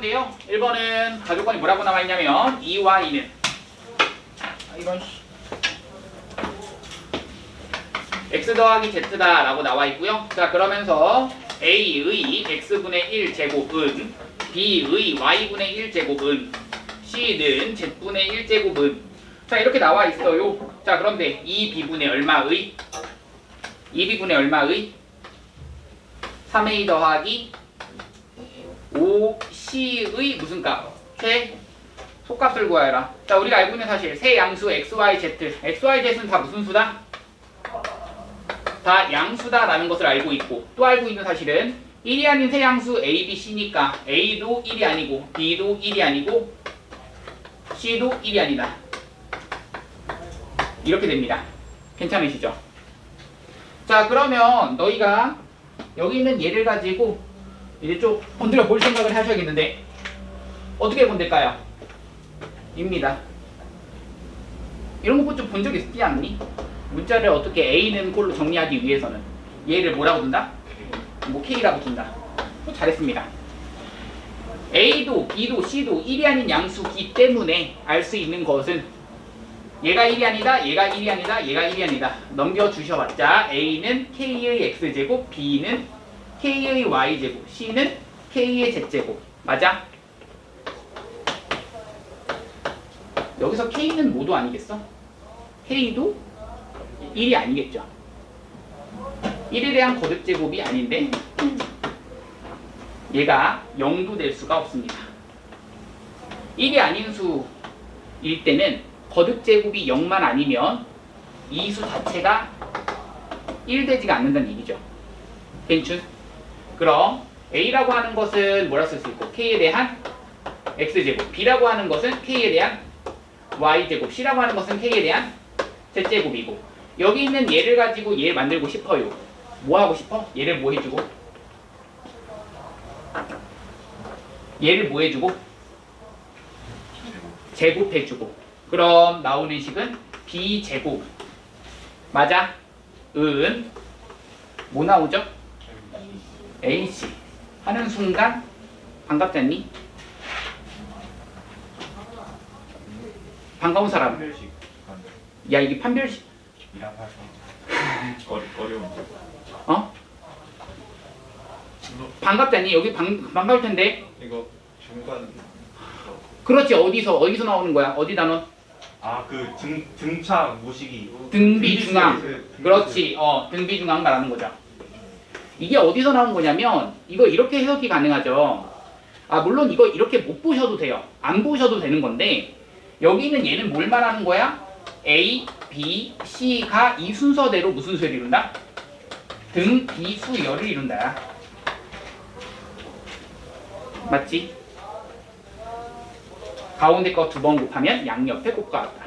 4번인데요. 1번은 가족관이 뭐라고 나와 있냐면 2y는 이런 x 더하기 z다 라고 나와 있고요. 자, 그러면서 a의 x분의 1제곱은 b의 y분의 1제곱은 c는 z분의 1제곱은 자, 이렇게 나와 있어요. 자, 그런데 2b분의 얼마의 3a 더하기 5c의 무슨 값? 최소값을 구하여라. 자, 우리가 알고 있는 사실 세 양수 xy, z. xy, z는 다 무슨 수다? 다 양수다라는 것을 알고 있고, 또 알고 있는 사실은 1이 아닌 세 양수 a, b, c니까 a도 1이 아니고 b도 1이 아니고 c도 1이 아니다. 이렇게 됩니다. 괜찮으시죠? 자, 그러면 너희가 여기 있는 얘를 가지고 이제 좀 건드려 볼 생각을 하셔야겠는데 어떻게 건들까요? 입니다. 이런 거 좀 본 적 있지 않니? 문자를 어떻게 A는 꼴로 정리하기 위해서는 얘를 뭐라고 둔다? 뭐 K라고 둔다. 잘했습니다. A도 B도 C도 1이 아닌 양수기 때문에 알 수 있는 것은 얘가 1이 아니다, 얘가 1이 아니다, 얘가 1이 아니다. 넘겨주셔봤자 A는 K의 X제곱, B는 K의 Y제곱, C는 K의 Z제곱. 맞아? 여기서 K는 뭐도 아니겠어? K도 1이 아니겠죠. 1에 대한 거듭제곱이 아닌데 얘가 0도 될 수가 없습니다. 1이 아닌 수일 때는 거듭제곱이 0만 아니면 이 수 자체가 1 되지가 않는다는 얘기죠. 괜춘? 그럼 A라고 하는 것은 뭐라 쓸 수 있고 K에 대한 X제곱, B라고 하는 것은 K에 대한 Y제곱, C라고 하는 것은 K에 대한 Z제곱이고 여기 있는 얘를 가지고 얘 만들고 싶어요. 뭐 하고 싶어? 얘를 뭐 해주고? 얘를 뭐 해주고? 제곱해주고 그럼 나오는 식은 B제곱 맞아? 은 뭐 나오죠? AC 하는 순간 반갑지 않니? 반가운 사람 판별식 야 이게 판별식 이랑 어려운데. 어? 반갑지 않니? 여기 반가울 텐데 이거 중간 그렇지 어디서 나오는 거야? 어디 단원? 그 등차 모시기 등비중앙 등비수에서 그렇지 등비중앙 말하는 거죠. 이게 어디서 나온 거냐면 이거 이렇게 해석이 가능하죠. 물론 이거 이렇게 못 보셔도 돼요. 안 보셔도 되는 건데 여기 있는 얘는 뭘 말하는 거야? A, B, C가 이 순서대로 무슨 수를 이룬다? 등비수열을 이룬다. 맞지? 가운데 거 2번 곱하면 양옆에 곱과 같다.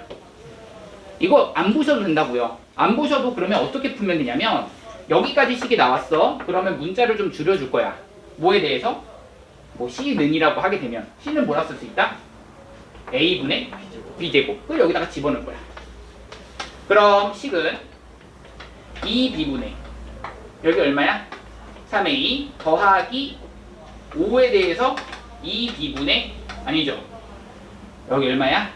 이거 안 보셔도 된다고요. 안 보셔도 그러면 어떻게 풀면 되냐면 여기까지 식이 나왔어. 그러면 문자를 좀 줄여줄 거야. 뭐에 대해서? 뭐 C는이라고 하게 되면 C는 뭐라 쓸 수 있다? A분의 B제곱. 그걸 여기다가 집어넣을 거야. 그럼 식은 2B분의 여기 얼마야? 3A 더하기 5에 대해서 2B분의 아니죠. 여기 얼마야?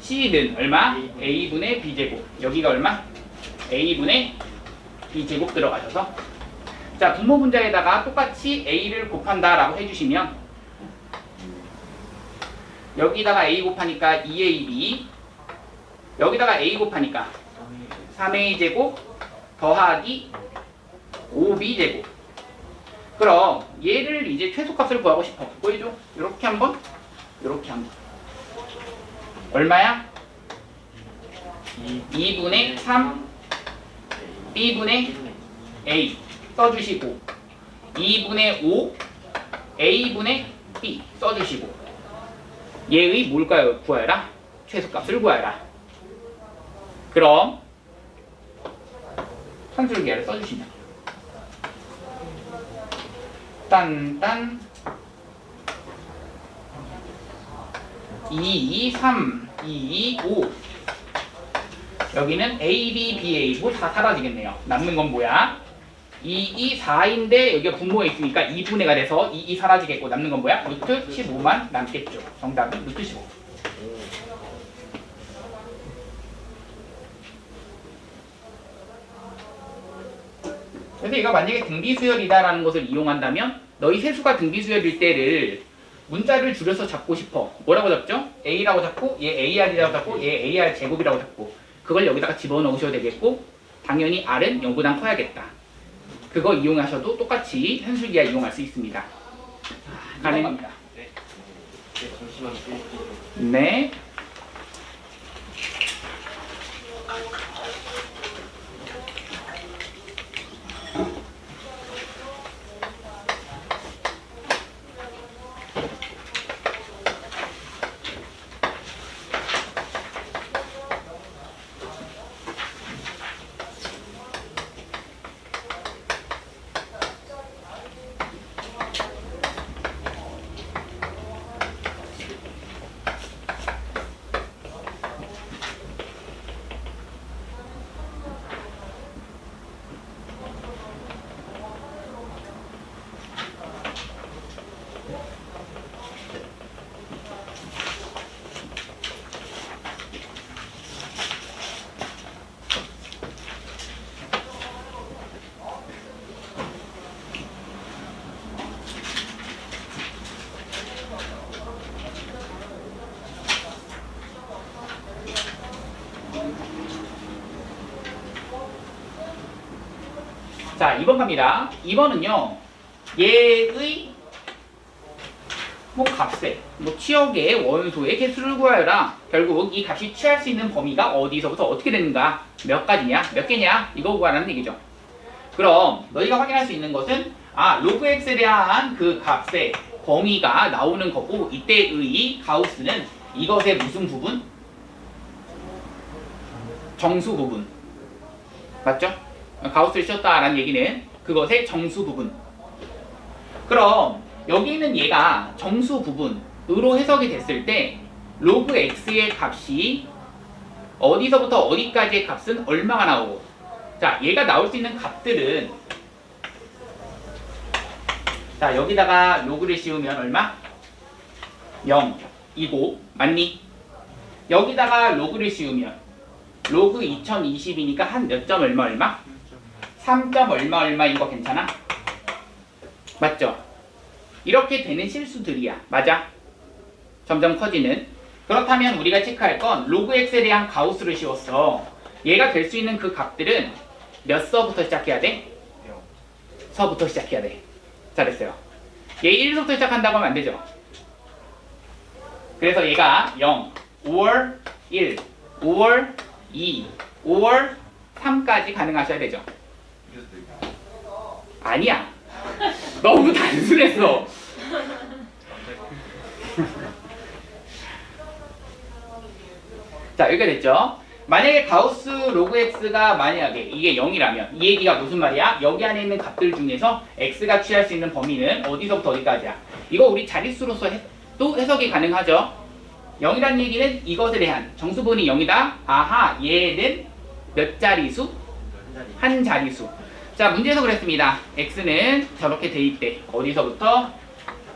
C는 얼마? A분의 B제곱. 여기가 얼마? A분의 B제곱 들어가셔서 자 분모 문자에다가 똑같이 A를 곱한다 라고 해주시면 여기다가 A 곱하니까 2AB 여기다가 A 곱하니까 3A제곱 더하기 5B제곱 그럼 얘를 이제 최소값을 구하고 싶어. 보여줘. 이렇게 한번 이렇게 한번 얼마야? 2분의 3 B분의 A 써주시고 2분의 5 A분의 B 써주시고 얘의 뭘까요? 구하여라. 최소값을 구하여라. 그럼 산술기하를 써주시면 딴딴 2, 3, 2, 5 여기는 A, B, B, A 뭐 다 사라지겠네요. 남는 건 뭐야? 224인데 여기가 분모에 있으니까 2분의가 돼서 2 사라지겠고 남는 건 뭐야? 루트 15만 남겠죠. 정답은 루트 15. 그래서 이거 만약에 등비수열이다라는 것을 이용한다면 너희 세수가 등비수열일 때를 문자를 줄여서 잡고 싶어. 뭐라고 잡죠? A라고 잡고 얘 AR이라고 잡고 얘 AR 제곱이라고 잡고 그걸 여기다가 집어넣으셔도 되겠고 당연히 R은 0보다 커야겠다. 그거 이용하셔도 똑같이 현실기하 이용할 수 있습니다. 가능합니다. 네, 잠시만 뺄게요. 네. 자, 2번 갑니다. 2번은요. 얘의 뭐 값에 뭐 치역의 원소의 개수를 구하여라. 결국 이 값이 취할 수 있는 범위가 어디서부터 어떻게 되는가? 몇 가지냐? 몇 개냐? 이거 구하라는 얘기죠. 그럼 너희가 확인할 수 있는 것은 로그 x에 대한 그 값의 범위가 나오는 거고 이때의 가우스는 이것의 무슨 부분? 정수 부분. 맞죠? 가우스를 씌웠다라는 얘기는 그것의 정수 부분. 그럼 여기 있는 얘가 정수 부분으로 해석이 됐을 때 로그 x의 값이 어디서부터 어디까지의 값은 얼마가 나오고 자 얘가 나올 수 있는 값들은 자 여기다가 로그를 씌우면 얼마? 0이고 맞니? 여기다가 로그를 씌우면 로그 2020이니까 한 몇 점 얼마? 3점 얼마인 거 괜찮아? 맞죠? 이렇게 되는 실수들이야. 맞아? 점점 커지는. 그렇다면 우리가 체크할 건 로그 x에 대한 가우스를 씌웠어. 얘가 될 수 있는 그 값들은 몇 서부터 시작해야 돼? 서부터 시작해야 돼. 잘했어요. 얘 1서부터 시작한다고 하면 안 되죠? 그래서 얘가 0, 5월 1, 5월 2, 5월 3까지 가능하셔야 되죠. 아니야. 너무 단순했어. 자, 여기가 됐죠? 만약에 가우스 로그 x가 만약에 이게 0이라면 이 얘기가 무슨 말이야? 여기 안에 있는 값들 중에서 x가 취할 수 있는 범위는 어디서부터 어디까지야? 이거 우리 자릿수로서 또 해석이 가능하죠? 0이라는 얘기는 이것에 대한 정수분이 0이다. 아하, 얘는 몇 자리수? 한 자리수. 자, 문제에서 그랬습니다. x는 저렇게 돼 있대. 어디서부터?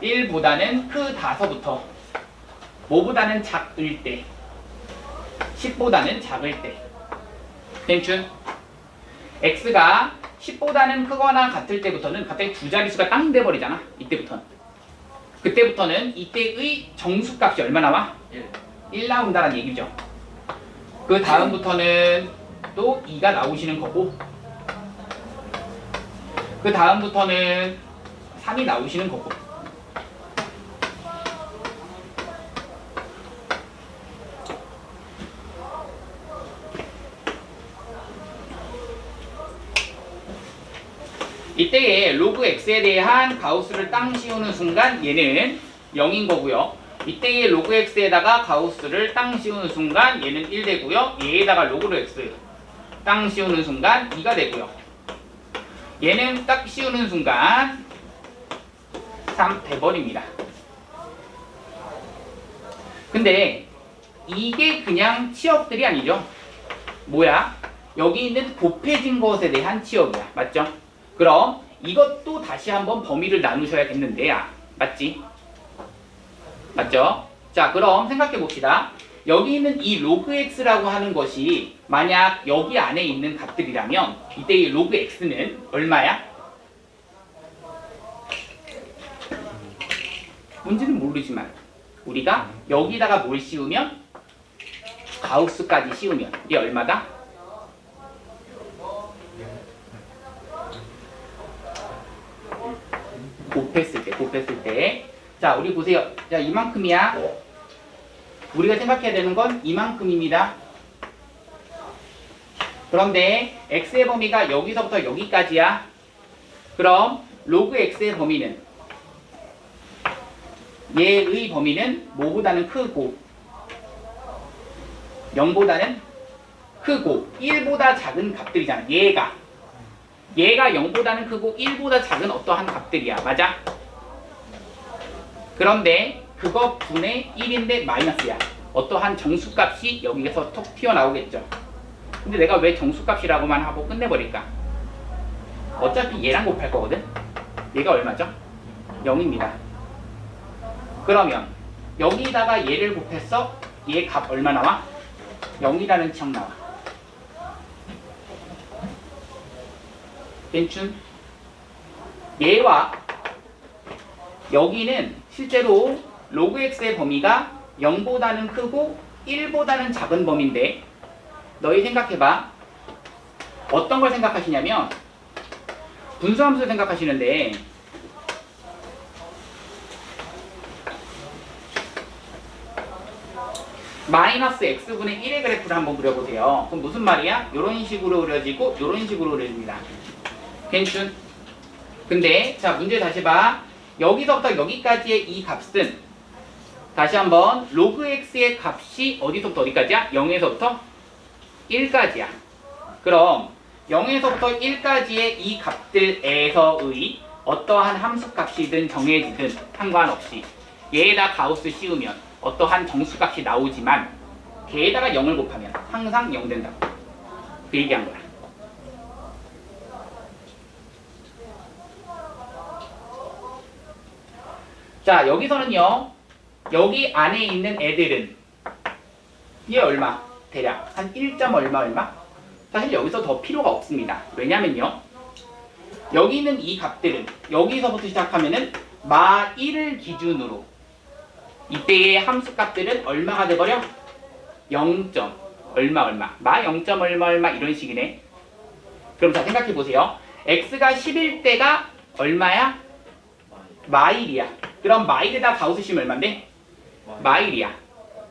1보다는 크다서부터. 뭐보다는 작을 때. 10보다는 작을 때. 괜춘? x가 10보다는 크거나 같을 때부터는 갑자기 두 자릿수가 땅 돼버리잖아. 이때부터는. 그때부터는 이때의 정수값이 얼마 나와? 1 나온다는 얘기죠. 그 다음부터는 또 2가 나오시는 거고 그 다음부터는 3이 나오시는 거고 이때에 로그 x에 대한 가우스를 땅 씌우는 순간 얘는 0인 거고요. 이때에 로그 x에다가 가우스를 땅 씌우는 순간 얘는 1 되고요. 얘에다가 로그 x 땅 씌우는 순간 2가 되고요. 얘는 딱 씌우는 순간 3 돼버립니다. 근데 이게 그냥 치역들이 아니죠. 뭐야? 여기 있는 곱해진 것에 대한 치역이야. 맞죠? 그럼 이것도 다시 한번 범위를 나누셔야겠는데야. 맞지? 맞죠? 자, 그럼 생각해 봅시다. 여기 있는 이 로그 x라고 하는 것이 만약 여기 안에 있는 값들이라면 이때 이 로그 x는 얼마야? 뭔지는 모르지만 우리가 여기다가 뭘 씌우면 가우스까지 씌우면 이게 얼마다? 곱했을 때. 자, 우리 보세요. 자, 이만큼이야. 우리가 생각해야 되는 건 이만큼입니다. 그런데 x의 범위가 여기서부터 여기까지야. 그럼 로그 x의 범위는 얘의 범위는 뭐보다는 크고 0보다는 크고 1보다 작은 값들이잖아. 얘가 0보다는 크고 1보다 작은 어떠한 값들이야. 맞아? 그런데 그거 분의 1인데 마이너스야. 어떠한 정수값이 여기에서 톡 튀어나오겠죠. 근데 내가 왜 정수값이라고만 하고 끝내버릴까? 어차피 얘랑 곱할 거거든. 얘가 얼마죠? 0입니다. 그러면 여기다가 얘를 곱해서 얘 값 얼마 나와? 0이라는 척 나와. 괜춘? 얘와 여기는 실제로 로그 x의 범위가 0보다는 크고 1보다는 작은 범위인데 너희 생각해봐. 어떤 걸 생각하시냐면 분수함수를 생각하시는데 마이너스 x분의 1의 그래프를 한번 그려보세요. 그럼 무슨 말이야? 이런 식으로 그려지고 이런 식으로 그려집니다. 괜춘? 근데 자 문제 다시 봐. 여기서부터 여기까지의 이 값은 다시 한번 로그 x의 값이 어디서부터 어디까지야? 0에서부터 1까지야. 그럼 0에서부터 1까지의 이 값들에서의 어떠한 함수값이든 정해지든 상관없이 얘에다 가우스 씌우면 어떠한 정수값이 나오지만 걔에다가 0을 곱하면 항상 0 된다고. 그 얘기한 거야. 자, 여기서는요. 여기 안에 있는 애들은 얘 얼마? 대략 한 1. 얼마? 사실 여기서 더 필요가 없습니다. 왜냐면요. 여기 있는 이 값들은 여기서부터 시작하면은 마 1을 기준으로 이때의 함수값들은 얼마가 돼버려? 0. 얼마 마 0. 얼마 이런 식이네. 그럼 자 생각해보세요. x가 10일 때가 얼마야? 마1이야. 그럼 마1에다 가우스 씌우면 얼만데? 마1이야.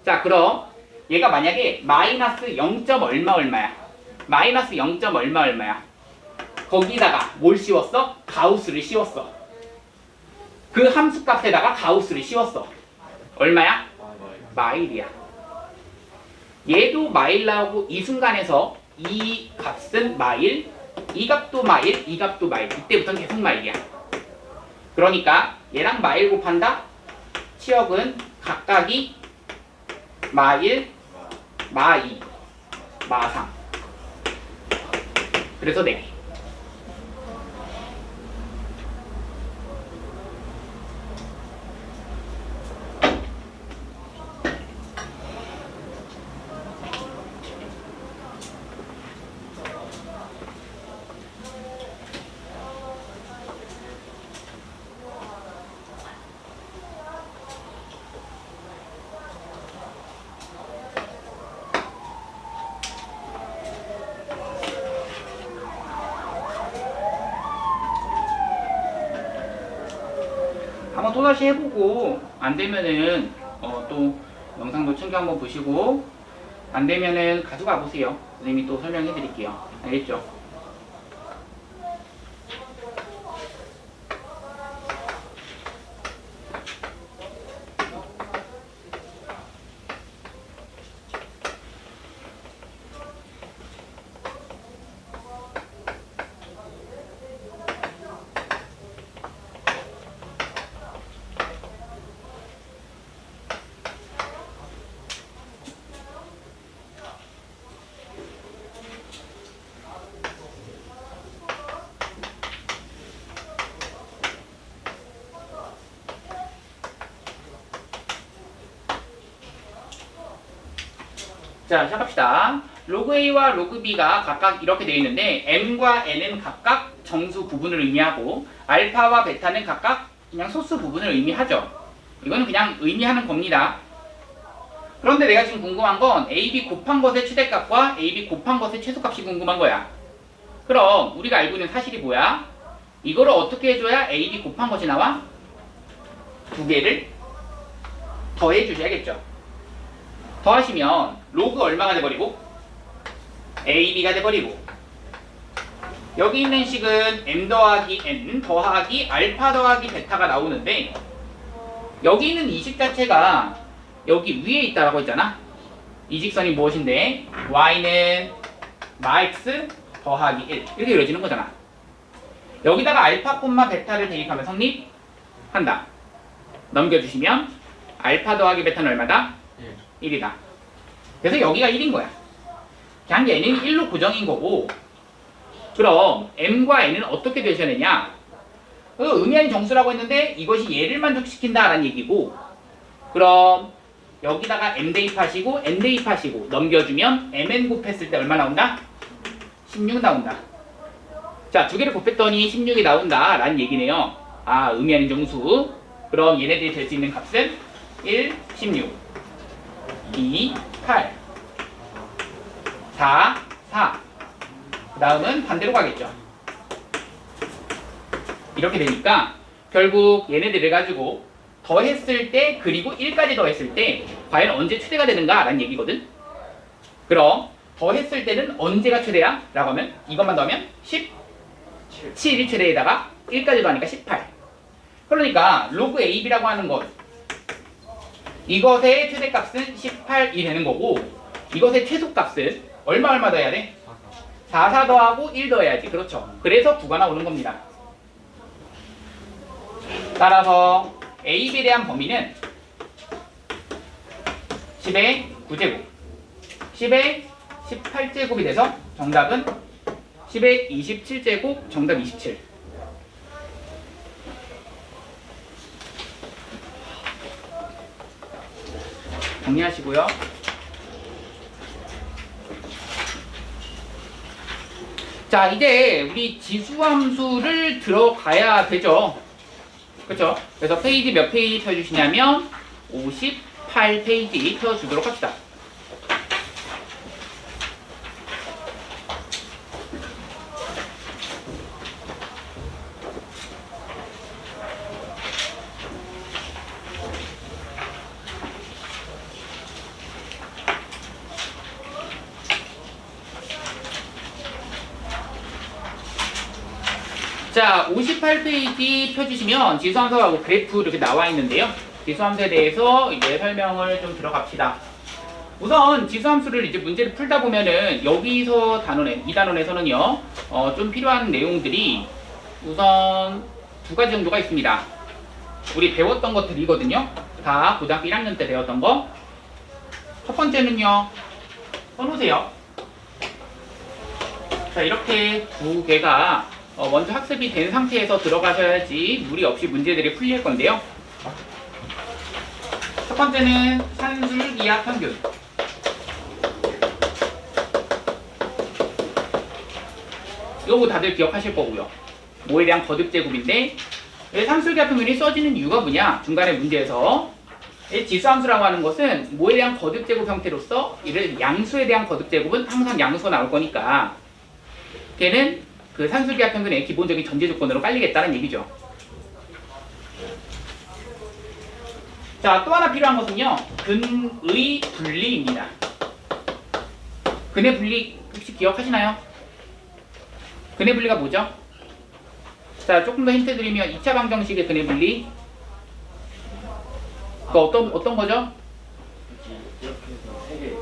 자 그럼 얘가 만약에 마이너스 0. 얼마야? 마이너스 0. 얼마야? 거기다가 뭘 씌웠어? 가우스를 씌웠어. 그 함수값에다가 가우스를 씌웠어. 얼마야? 마일이야. 얘도 마일 나오고 이 순간에서 이 값은 마일, 이 값도 마일, 이 값도 마일. 이때부터는 계속 마일이야. 그러니까 얘랑 마일 곱한다? 치역은 각각이 마1, 마2, 마3. 그래서 4개. 한번 또다시 해보고 안 되면은 또 영상도 챙겨 한번 보시고 안 되면은 가져가 보세요. 선생님이 또 설명해 드릴게요. 알겠죠? 자, 시작합시다. 로그 A와 로그 B가 각각 이렇게 되어 있는데 M과 N은 각각 정수 부분을 의미하고 알파와 베타는 각각 그냥 소수 부분을 의미하죠. 이거는 그냥 의미하는 겁니다. 그런데 내가 지금 궁금한 건 AB 곱한 것의 최대값과 AB 곱한 것의 최소값이 궁금한 거야. 그럼 우리가 알고 있는 사실이 뭐야? 이거를 어떻게 해줘야 AB 곱한 것이 나와? 두 개를 더해 주셔야겠죠. 더하시면 로그 얼마가 돼버리고 AB가 돼버리고 여기 있는 식은 M 더하기 N 더하기 알파 더하기 베타가 나오는데 여기 있는 이 식 자체가 여기 위에 있다라고 했잖아. 이 직선이 무엇인데 Y는 마x 더하기 1 이렇게 이루어지는 거잖아. 여기다가 알파, 베타를 대입하면 성립한다. 넘겨주시면 알파 더하기 베타는 얼마다? 1이다. 그래서 여기가 1인 거야. 그냥 얘는 1로 고정인 거고 그럼 M과 N은 어떻게 되셔내냐? 의미하는 정수라고 했는데 이것이 얘를 만족시킨다라는 얘기고 그럼 여기다가 M 대입하시고 N 대입하시고 넘겨주면 MN 곱했을 때 얼마 나온다? 16 나온다. 자, 두 개를 곱했더니 16이 나온다 라는 얘기네요. 아, 의미하는 정수. 그럼 얘네들이 될 수 있는 값은 1, 16 2, 8 4, 4 그 다음은 반대로 가겠죠. 이렇게 되니까 결국 얘네들을 가지고 더했을 때 그리고 1까지 더했을 때 과연 언제 최대가 되는가 라는 얘기거든. 그럼 더했을 때는 언제가 최대야? 라고 하면 이것만 더하면 17이 최대에다가 1까지 더하니까 18. 그러니까 로그 AB라고 하는 것 이것의 최대값은 18이 되는 거고 이것의 최소값은 얼마 더해야 돼? 4 더하고 1 더해야지. 그렇죠. 그래서 9가 나오는 겁니다. 따라서 AB에 대한 범위는 10의 9제곱 10의 18제곱이 돼서 정답은 10의 27제곱 정답 27. 정리하시고요. 자, 이제 우리 지수함수를 들어가야 되죠. 그렇죠? 그래서 페이지 몇 페이지 펴주시냐면 58페이지 펴주도록 합시다. 자, 58페이지 펴주시면 지수함수하고 그래프 이렇게 나와 있는데요. 지수함수에 대해서 이제 설명을 좀 들어갑시다. 우선 지수함수를 이제 문제를 풀다 보면은 여기서 단원에, 이 단원에서는요, 좀 필요한 내용들이 우선 두 가지 정도가 있습니다. 우리 배웠던 것들이거든요. 다 고등학교 1학년 때 배웠던 거. 첫 번째는요, 써놓으세요. 자, 이렇게 두 개가 먼저 학습이 된 상태에서 들어가셔야지 무리 없이 문제들이 풀릴 건데요. 첫 번째는 산술기하 평균. 이거 뭐 다들 기억하실 거고요. 뭐에 대한 거듭제곱인데 왜 산술기하 평균이 써지는 이유가 뭐냐? 중간에 문제에서 지수함수라고 하는 것은 뭐에 대한 거듭제곱 형태로서 이를 양수에 대한 거듭제곱은 항상 양수가 나올 거니까 걔는 그 산술기하 평균의 기본적인 전제 조건으로 깔리겠다는 얘기죠. 자, 또 하나 필요한 것은요, 근의 분리입니다. 근의 분리 혹시 기억하시나요? 근의 분리가 뭐죠? 자, 조금 더 힌트 드리면 2차 방정식의 근의 분리. 그 어떤 거죠? 이렇게 해서 3개.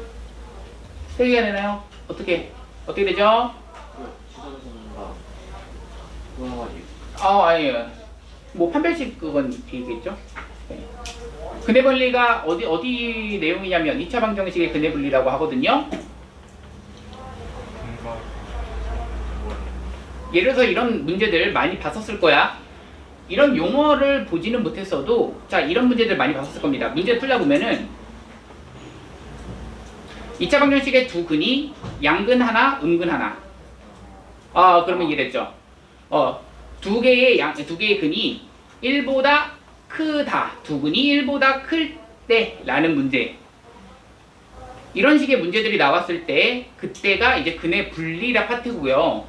3개가 되나요? 어떻게 되죠? 지선에서는 다 그거가지고. 아니에요. 뭐 판별식 그건 얘기겠죠? 네. 근의 분리가 어디 내용이냐면 2차 방정식의 근의 분리라고 하거든요. 예를 들어서 이런 문제들 많이 봤었을 거야. 이런 용어를 보지는 못했어도 자, 이런 문제들 많이 봤었을 겁니다. 문제 풀다 보면은 2차 방정식의 두 근이 양근 하나, 음근 하나. 그러면 이해됐죠? 두 개의 근이 1보다 크다. 두 근이 1보다 클 때라는 문제. 이런 식의 문제들이 나왔을 때 그때가 이제 근의 분리라 파트고요.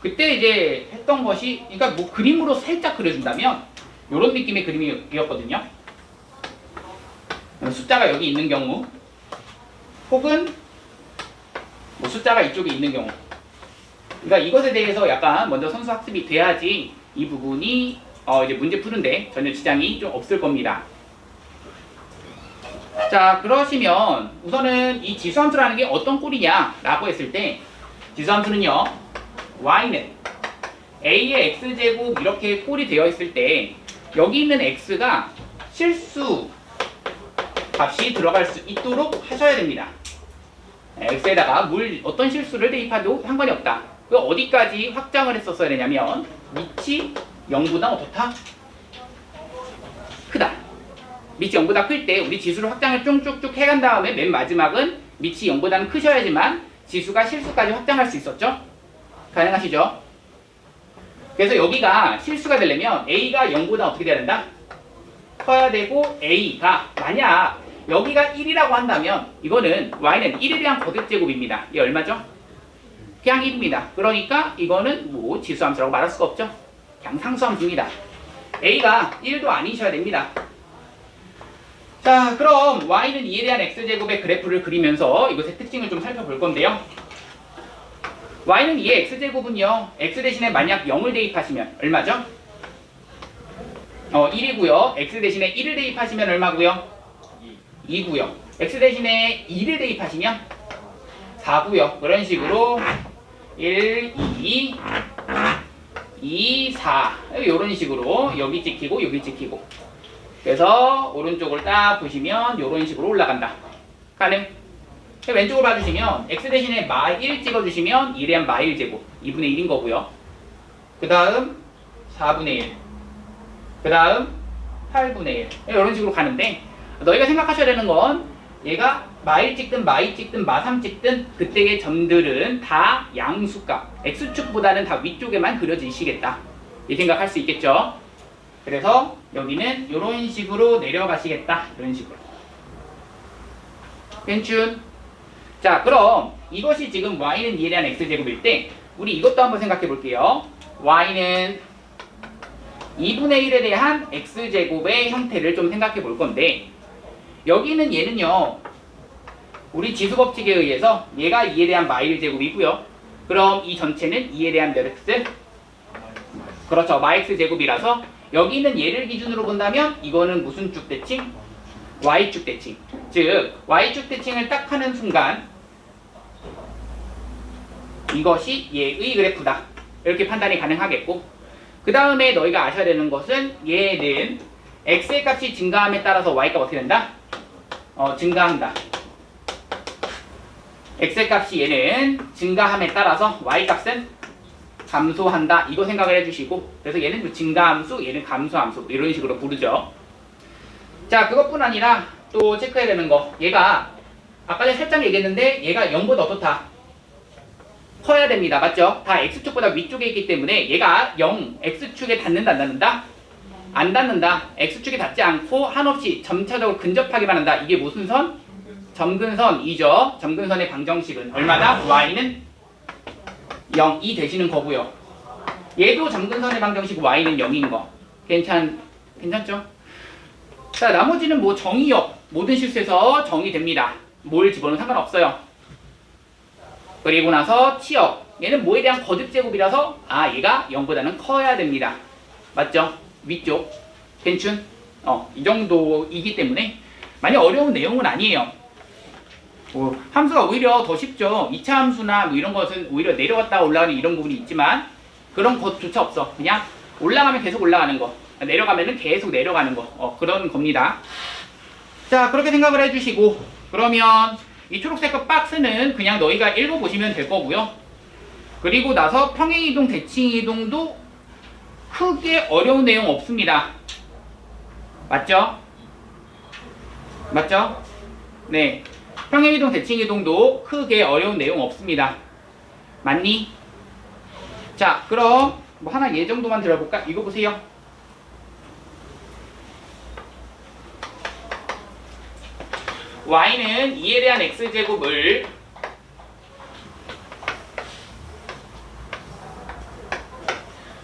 그때 이제 했던 것이 그러니까 뭐 그림으로 살짝 그려준다면 이런 느낌의 그림이었거든요. 숫자가 여기 있는 경우 혹은 뭐 숫자가 이쪽에 있는 경우 그러니까 이것에 대해서 약간 먼저 선수 학습이 돼야지 이 부분이 이제 문제 푸는데 전혀 지장이 좀 없을 겁니다. 자, 그러시면 우선은 이 지수함수라는 게 어떤 꼴이냐 라고 했을 때 지수함수는요 y는 a의 x제곱 이렇게 꼴이 되어 있을 때 여기 있는 x가 실수 값이 들어갈 수 있도록 하셔야 됩니다. x에다가 어떤 실수를 대입해도 상관이 없다. 그 어디까지 확장을 했었어야 되냐면 밑이 0보다 어떻다? 크다. 밑이 0보다 클 때 우리 지수를 확장을 쭉쭉쭉 해간 다음에 맨 마지막은 밑이 0보다는 크셔야지만 지수가 실수까지 확장할 수 있었죠? 가능하시죠? 그래서 여기가 실수가 되려면 a가 0보다 어떻게 돼야 된다? 커야 되고 a가 만약 여기가 1이라고 한다면 이거는 y는 1에 대한 거듭제곱입니다. 이게 얼마죠? 그냥 1입니다. 그러니까 이거는 뭐 지수함수라고 말할 수가 없죠. 그냥 상수함수입니다. a가 1도 아니셔야 됩니다. 자, 그럼 y는 2에 대한 x제곱의 그래프를 그리면서 이것의 특징을 좀 살펴볼 건데요. y는 2의 x제곱은요. x 대신에 만약 0을 대입하시면 얼마죠? 1이고요. x 대신에 1을 대입하시면 얼마고요? 2고요. x 대신에 2를 대입하시면 4고요. 그런 식으로 1, 2, 4 이런 식으로 여기 찍히고 여기 찍히고 그래서 오른쪽을 딱 보시면 이런 식으로 올라간다. 가능? 왼쪽을 봐주시면 x 대신에 마1 찍어주시면 1에 대한 마1 제곱 2분의 1인 거고요. 그 다음 4분의 1 그 다음 8분의 1 이런 식으로 가는데 너희가 생각하셔야 되는 건 얘가 마1 찍든 마2 찍든 마3 찍든 그때의 점들은 다 양수값 x축보다는 다 위쪽에만 그려지시겠다 이 생각할 수 있겠죠. 그래서 여기는 이런 식으로 내려가시겠다 이런 식으로. 괜춘? 자, 그럼 이것이 지금 y는 2에 대한 x제곱일 때 우리 이것도 한번 생각해 볼게요. y는 2분의 1에 대한 x제곱의 형태를 좀 생각해 볼 건데 여기는 얘는요 우리 지수법칙에 의해서 얘가 2에 대한 마1제곱이고요. 그럼 이 전체는 2에 대한 몇 x? 그렇죠. 마x제곱이라서 여기 있는 얘를 기준으로 본다면 이거는 무슨 쭉 대칭? y축 대칭. 즉 y축 대칭을 딱 하는 순간 이것이 얘의 그래프다. 이렇게 판단이 가능하겠고 그 다음에 너희가 아셔야 되는 것은 얘는 x의 값이 증가함에 따라서 y값 어떻게 된다? 증가한다. x의 값이 얘는 증가함에 따라서 y값은 감소한다. 이거 생각을 해주시고 그래서 얘는 증가함수, 얘는 감소함수 이런 식으로 부르죠. 자, 그것뿐 아니라 또 체크해야 되는 거 얘가 아까 전에 살짝 얘기했는데 얘가 0보다 어떻다? 커야 됩니다. 맞죠? 다 x축보다 위쪽에 있기 때문에 얘가 0, x축에 닿는다 안 닿는다? 안 닿는다. x축에 닿지 않고 한없이 점차적으로 근접하기만 한다. 이게 무슨 선? 점근선이죠. 점근선의 방정식은 얼마다? y는 0이 되시는 거고요. 얘도 점근선의 방정식 y는 0인 거. 괜찮죠? 자, 나머지는 뭐 정의역 모든 실수에서 정의됩니다. 뭘 집어넣으면 상관없어요. 그리고 나서 치역 얘는 뭐에 대한 거듭제곱이라서 얘가 0보다는 커야 됩니다. 맞죠? 위쪽 괜춘? 이 정도이기 때문에 많이 어려운 내용은 아니에요. 함수가 오히려 더 쉽죠. 2차 함수나 뭐 이런 것은 오히려 내려갔다가 올라가는 이런 부분이 있지만 그런 것조차 없어. 그냥 올라가면 계속 올라가는 거, 내려가면은 계속 내려가는 거, 그런 겁니다. 자, 그렇게 생각을 해주시고 그러면 이 초록색 박스는 그냥 너희가 읽어보시면 될 거고요. 그리고 나서 평행이동, 대칭이동도 크게 어려운 내용 없습니다. 맞죠? 맞죠? 네. 평행이동, 대칭이동도 크게 어려운 내용 없습니다. 맞니? 자, 그럼 뭐 하나 예 정도만 들어볼까? 이거 보세요. y는 2에 대한 x제곱을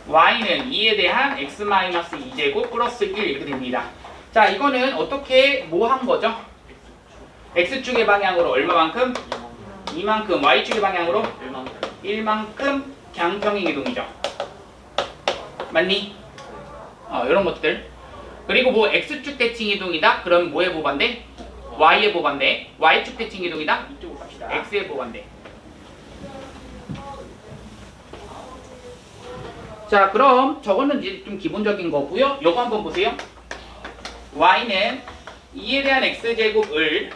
y는 2에 대한 x-2제곱 플러스 1 이렇게 됩니다. 자, 이거는 어떻게 뭐 한 거죠? x축의 방향으로 얼마만큼? 2만큼, y축의 방향으로 1만큼 양평행 이동이죠. 맞니? 이런 것들. 그리고 뭐 x축 대칭 이동이다? 그럼 뭐의 보반대? y의 보반대. y축 대칭 이동이다? 이쪽으로 갑시다. x의 보반대. 자, 그럼 저거는 이제 좀 기본적인 거고요. 요거 한번 보세요. y는 2에 대한 x제곱을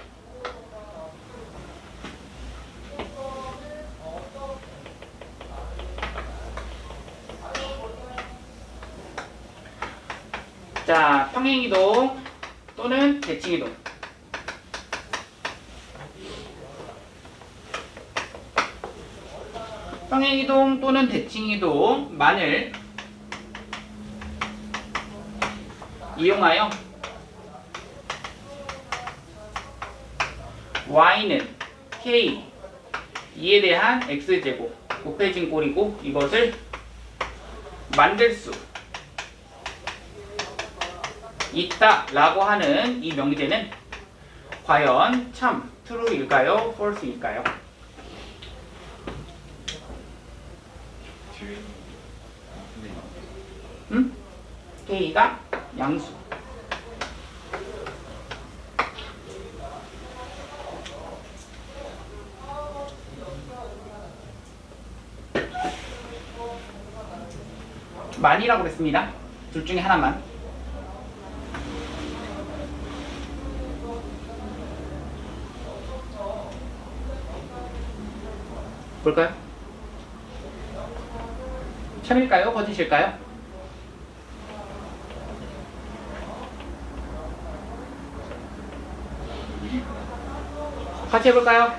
자, 평행이동 또는 대칭이동. 평행이동 또는 대칭이동만을 이용하여 y는 k 2에 대한 x제곱 곱해진 꼴이고 이것을 만들 수 있다라고 하는 이 명제는 과연 참 true일까요? false일까요? k가 양수. 만이라고 그랬습니다. 둘 중에 하나만. 볼까요? 참일까요? 거짓일까요? 같이 해볼까요?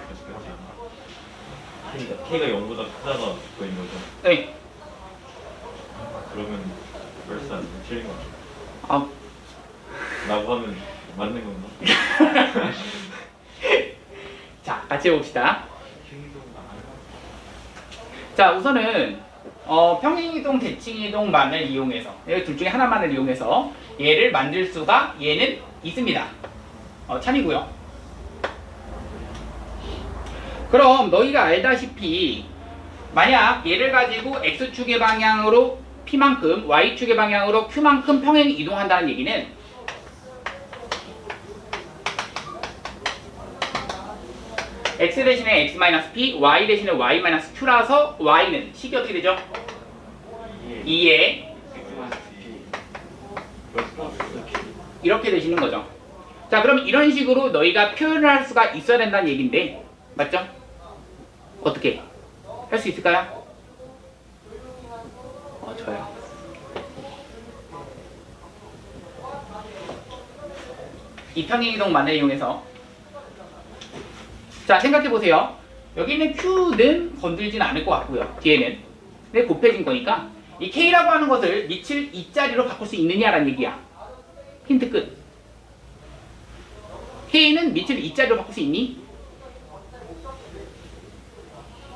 K가 0보다 크다가 붙고 있는 거죠. 네. 그러면 벌써 안 틀린 거죠. 아, 라고 하면 맞는 건가? 자, 같이 해봅시다. 자, 우선은 평행이동, 대칭이동만을 이용해서 이 둘 중에 하나만을 이용해서 얘를 만들 수가 얘는 있습니다. 참이고요. 그럼 너희가 알다시피 만약 얘를 가지고 x축의 방향으로 p만큼 y축의 방향으로 q만큼 평행 이동한다는 얘기는 x 대신에 x-p, y 대신에 y-q라서 y는 식이 어떻게 되죠? 2에 이렇게 되시는 거죠. 자, 그럼 이런 식으로 너희가 표현을 할 수가 있어야 된다는 얘기인데 맞죠? 어떻게? 할 수 있을까요? 저요. 이 평행이동만을 이용해서 자, 생각해보세요. 여기는 Q는 건들지는 않을 것 같고요. 뒤에는. 근데 곱해진 거니까 이 K라고 하는 것을 밑을 2자리로 바꿀 수 있느냐라는 얘기야. 힌트 끝. K는 밑을 2자리로 바꿀 수 있니?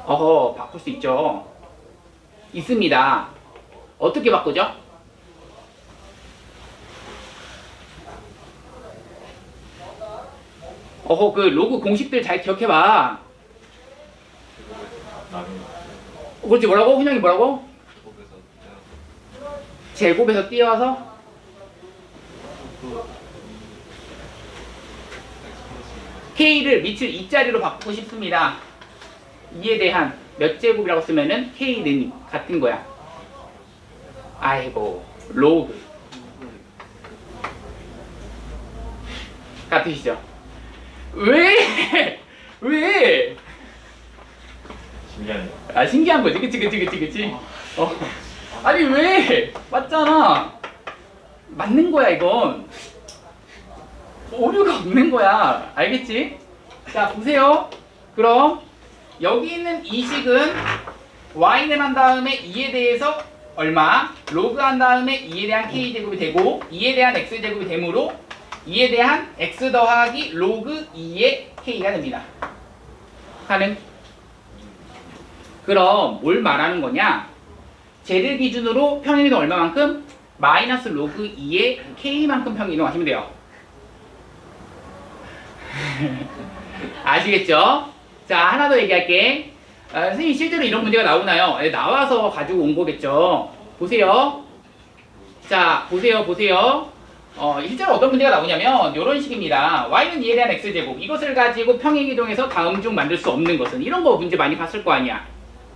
바꿀 수 있죠. 있습니다. 어떻게 바꾸죠? 그 로그 공식들 잘 기억해봐. 그렇지, 뭐라고? 훈영이 뭐라고? 제곱에서 띄어서 K를 밑을 2자리로 바꾸고 싶습니다. 2에 대한 몇 제곱이라고 쓰면은 K는 같은 거야. 아이고, 로그. 같으시죠? 왜? 왜? 신기하네요. 신기한 거지. 그치. 아니, 왜? 맞잖아. 맞는 거야, 이건. 오류가 없는 거야. 알겠지? 자 보세요. 그럼 여기 있는 이 식은 y는 한 다음에 2에 대해서 얼마? 로그 한 다음에 2에 대한 k제곱이 되고 2에 대한 x제곱이 되므로 2에 대한 x 더하기 로그 2의 k가 됩니다. 가능? 그럼 뭘 말하는 거냐? z 기준으로 평행이동 얼마만큼? 마이너스 로그 2의 k만큼 평행이동 하시면 돼요. 아시겠죠? 자, 하나 더 얘기할게. 선생님 실제로 이런 문제가 나오나요? 네, 나와서 가지고 온 거겠죠. 보세요. 자, 보세요. 실제로 어떤 문제가 나오냐면 이런 식입니다. y는 2에 대한 x제곱. 이것을 가지고 평행이동해서 다음 중 만들 수 없는 것은. 이런 거 문제 많이 봤을 거 아니야.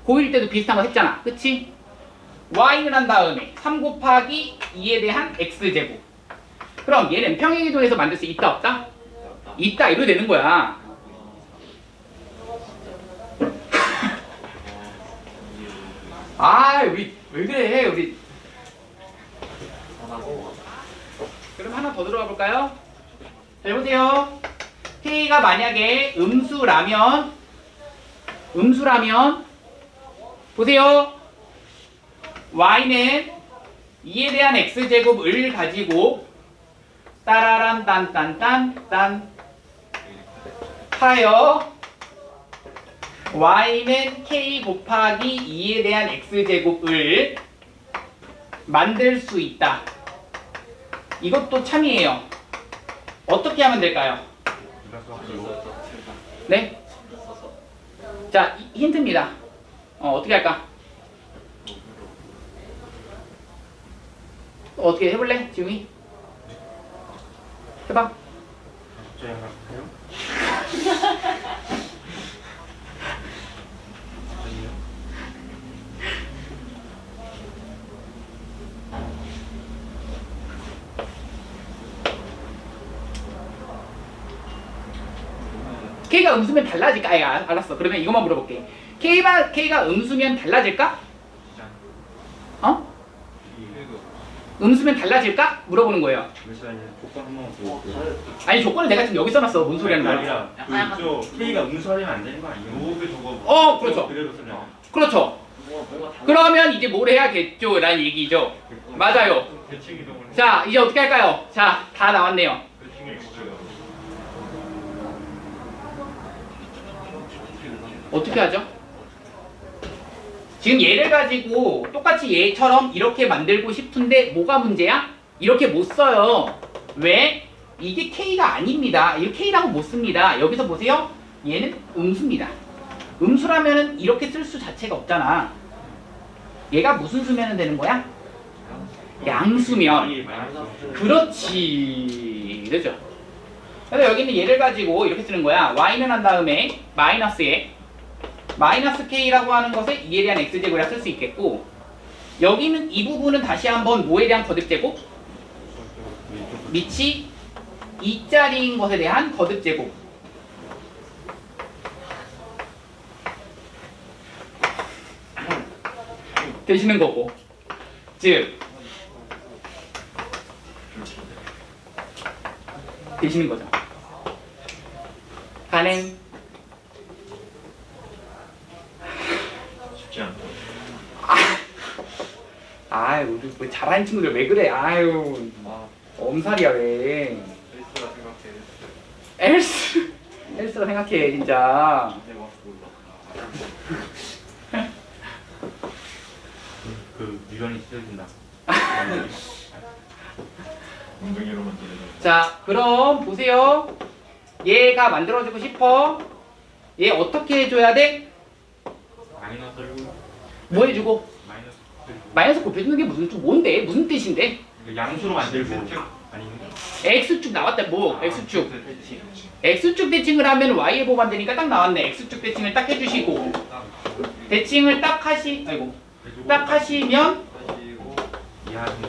고1 때도 비슷한 거 했잖아. 그치? y는 한 다음에 3 곱하기 2에 대한 x제곱. 그럼 얘는 평행이동해서 만들 수 있다 없다? 있다 이래도 되는 거야. 아 우리 왜 그래 우리. 그럼 하나 더 들어가 볼까요? 자 보세요. k가 만약에 음수라면 보세요. y는 2에 대한 x제곱을 가지고 따라란 딴딴딴딴 하여 y는 k 곱하기 2에 대한 x제곱을 만들 수 있다. 이것도 참이에요. 어떻게 하면 될까요? 네? 자, 힌트입니다. 어떻게 할까? 어떻게 해볼래? 지웅이? 해봐. K가 음수면 달라질까? 알았어. 그러면 이것만 물어볼게. K가 음수면 달라질까? 음수면 달라질까? 물어보는 거예요. 조건 한번 보고. 아니 조건을 내가 지금 여기 써놨어. 뭔 소리 하는 거야? 아니라 그쪽 K가 음수하면 안 되는 거 아니에요? 그렇죠. 그대로 쓰면. 그렇죠. 그러면 이제 뭘 해야겠죠? 라는 얘기죠. 맞아요. 대칭이동을 자, 이제 어떻게 할까요? 자, 다 나왔네요. 대칭을 어떻게 하죠? 지금 얘를 가지고 똑같이 얘처럼 이렇게 만들고 싶은데 뭐가 문제야? 이렇게 못 써요. 왜? 이게 K가 아닙니다. 이거 K라고 못 씁니다. 여기서 보세요. 얘는 음수입니다. 음수라면은 이렇게 쓸 수 자체가 없잖아. 얘가 무슨 수면은 되는 거야? 양수면. 그렇지. 그죠? 그래서 여기는 얘를 가지고 이렇게 쓰는 거야. y는 한 다음에 마이너스에 마이너스 k라고 하는 것을 2에 대한 x제곱이라 쓸 수 있겠고, 여기는 이 부분은 다시 한번 뭐에 대한 거듭제곱? 밑이 2짜리인 것에 대한 거듭제곱. 되시는 거고. 즉 되시는 거죠. 가능. 쉽지 않다. 우리 뭐 잘하는 친구들 왜 그래? 아유, 엄살이야 왜? 엘스라 생각해 진짜. 그 유연이 찢어진다. 엉덩이로만 들리는. 자, 그럼 보세요. 얘가 만들어지고 싶어. 얘 어떻게 해줘야 돼? 마이너스를 뭐 해주고? 마이너스 마이너스 곱해주는 게 무슨 좀 뭔데? 무슨 뜻인데? 양수로 만들고 아니 x축 나왔다. 뭐 x축. x축 대칭을 하면 y에 보면 되니까 딱 나왔네. x축 대칭을 딱 해주시고 대칭을 딱 하시면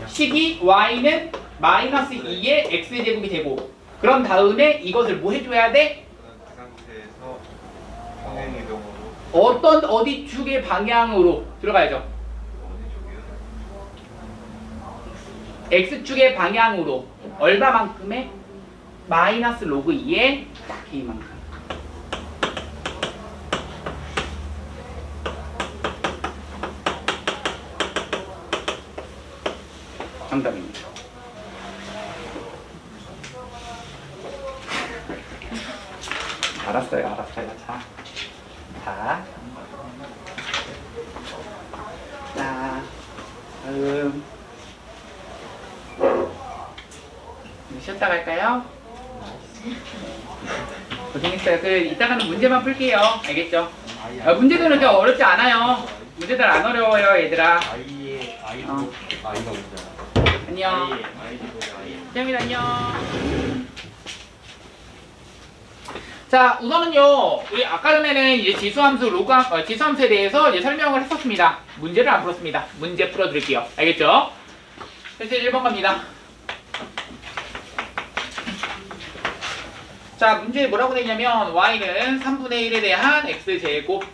식이 y는 마이너스 2의 x제곱이 되고, 그런 다음에 이것을 뭐 해줘야 돼? 그 상태에서 평행이동으로 어떤 어디 축의 방향으로 들어가야죠. 어디 쪽이요? x축의 방향으로 얼마만큼의? 마이너스 로그 2의 k만큼. 정답입니다. 알았어요. 자. 다음. 쉬었다 갈까요? 고생했어요. 이따가는 문제만 풀게요. 알겠죠? 문제들은 그렇게 어렵지 않아요. 문제들 안 어려워요, 얘들아. 어. 아이가 문제야. 안녕. 시험이다, 안녕. 자, 우선은요, 우리 아까 전에는 이제 지수함수, 지수함수에 대해서 이제 설명을 했었습니다. 문제를 안 풀었습니다. 문제 풀어드릴게요. 알겠죠? 그래서 1번 갑니다. 자, 문제에 뭐라고 되냐면 y는 3분의 1에 대한 x제곱.